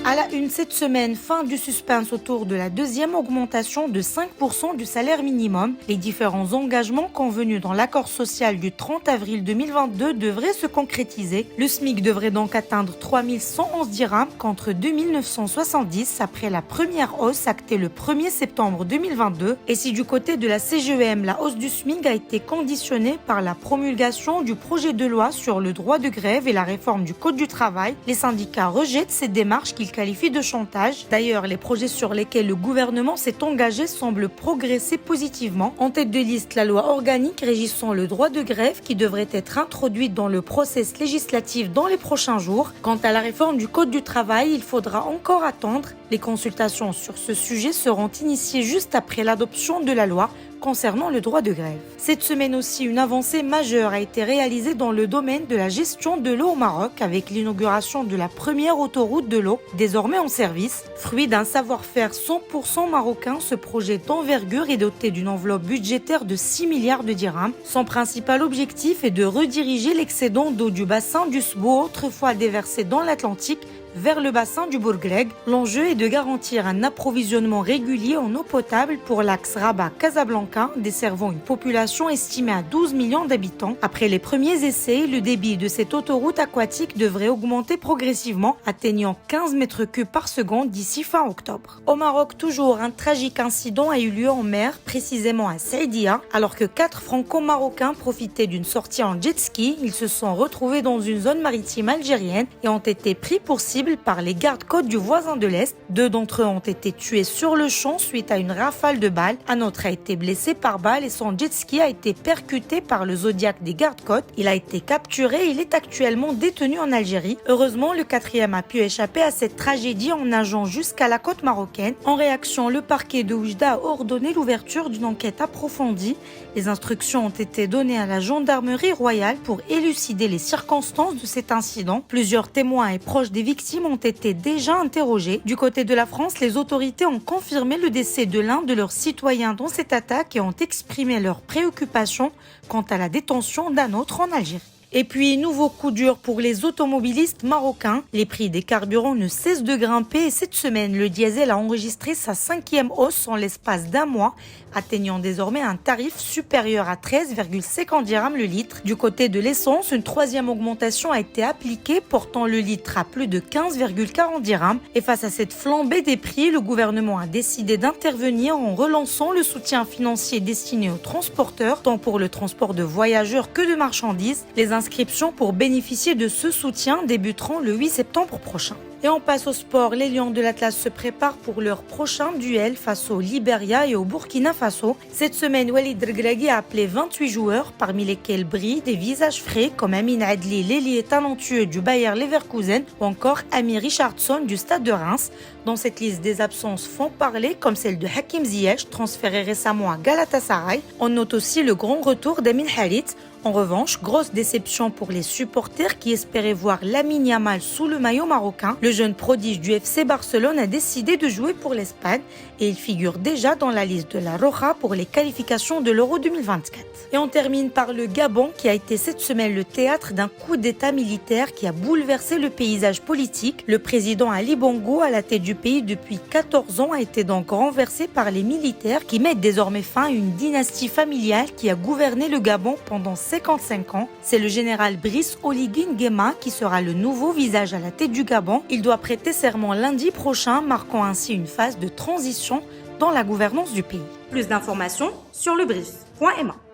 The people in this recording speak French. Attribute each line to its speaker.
Speaker 1: À la une cette semaine, fin du suspense autour de la deuxième augmentation de 5% du salaire minimum. Les différents engagements convenus dans l'accord social du 30 avril 2022 devraient se concrétiser. Le SMIC devrait donc atteindre 3111 dirhams contre 2970 après la première hausse actée le 1er septembre 2022. Et si du côté de la CGEM, la hausse du SMIC a été conditionnée par la promulgation du projet de loi sur le droit de grève et la réforme du Code du travail, les syndicats rejettent ces démarches qu'ils qualifie de chantage. D'ailleurs, les projets sur lesquels le gouvernement s'est engagé semblent progresser positivement. En tête de liste, la loi organique régissant le droit de grève qui devrait être introduite dans le processus législatif dans les prochains jours. Quant à la réforme du Code du travail, il faudra encore attendre. Les consultations sur ce sujet seront initiées juste après l'adoption de la loi concernant le droit de grève. Cette semaine aussi, une avancée majeure a été réalisée dans le domaine de la gestion de l'eau au Maroc avec l'inauguration de la première autoroute de l'eau, désormais en service. Fruit d'un savoir-faire 100% marocain, ce projet d'envergure est doté d'une enveloppe budgétaire de 6 milliards de dirhams. Son principal objectif est de rediriger l'excédent d'eau du bassin du Sbo, autrefois déversé dans l'Atlantique, vers le bassin du Bourgleg. L'enjeu est de garantir un approvisionnement régulier en eau potable pour l'axe Rabat-Casablanca, desservant une population estimée à 12 millions d'habitants. Après les premiers essais, le débit de cette autoroute aquatique devrait augmenter progressivement, atteignant 15 mètres cubes par seconde d'ici fin octobre. Au Maroc, toujours un tragique incident a eu lieu en mer, précisément à Saïdia. Alors que 4 franco-marocains profitaient d'une sortie en jet ski, ils se sont retrouvés dans une zone maritime algérienne et ont été pris pour cible par les gardes-côtes du voisin de l'Est. 2 d'entre eux ont été tués sur le champ suite à une rafale de balles. Un autre a été blessé par balle et son jet ski a été percuté par le Zodiac des gardes-côtes. Il a été capturé et il est actuellement détenu en Algérie. Heureusement, le 4e a pu échapper à cette tragédie en nageant jusqu'à la côte marocaine. En réaction, le parquet de Oujda a ordonné l'ouverture d'une enquête approfondie. Les instructions ont été données à la gendarmerie royale pour élucider les circonstances de cet incident. Plusieurs témoins et proches des victimes ont été déjà interrogés. Du côté de la France, les autorités ont confirmé le décès de l'un de leurs citoyens dans cette attaque et ont exprimé leurs préoccupations quant à la détention d'un autre en Algérie. Et puis, nouveau coup dur pour les automobilistes marocains. Les prix des carburants ne cessent de grimper et cette semaine, le diesel a enregistré sa 5e hausse en l'espace d'un mois, atteignant désormais un tarif supérieur à 13,50 dirhams le litre. Du côté de l'essence, une 3e augmentation a été appliquée, portant le litre à plus de 15,40 dirhams. Et face à cette flambée des prix, le gouvernement a décidé d'intervenir en relançant le soutien financier destiné aux transporteurs, tant pour le transport de voyageurs que de marchandises. Les inscriptions pour bénéficier de ce soutien débuteront le 8 septembre prochain. Et on passe au sport. Les Lions de l'Atlas se préparent pour leur prochain duel face au Liberia et au Burkina Faso. Cette semaine, Walid Regragui a appelé 28 joueurs, parmi lesquels brillent des visages frais comme Amin Adli, l'ailier talentueux du Bayer Leverkusen, ou encore Ami Richardson du Stade de Reims. Dans cette liste, des absences font parler, comme celle de Hakim Ziyech, transféré récemment à Galatasaray. On note aussi le grand retour d'Amin Harit. En revanche, grosse déception pour les supporters qui espéraient voir Lamine Yamal sous le maillot marocain. Le jeune prodige du FC Barcelone a décidé de jouer pour l'Espagne et il figure déjà dans la liste de la Roja pour les qualifications de l'Euro 2024. Et on termine par le Gabon qui a été cette semaine le théâtre d'un coup d'état militaire qui a bouleversé le paysage politique. Le président Ali Bongo, à la tête du pays depuis 14 ans, a été donc renversé par les militaires qui mettent désormais fin à une dynastie familiale qui a gouverné le Gabon pendant 55 ans. C'est le général Brice Oligui Nguema qui sera le nouveau visage à la tête du Gabon. Il doit prêter serment lundi prochain, marquant ainsi une phase de transition dans la gouvernance du pays. Plus d'informations sur lebrief.ma.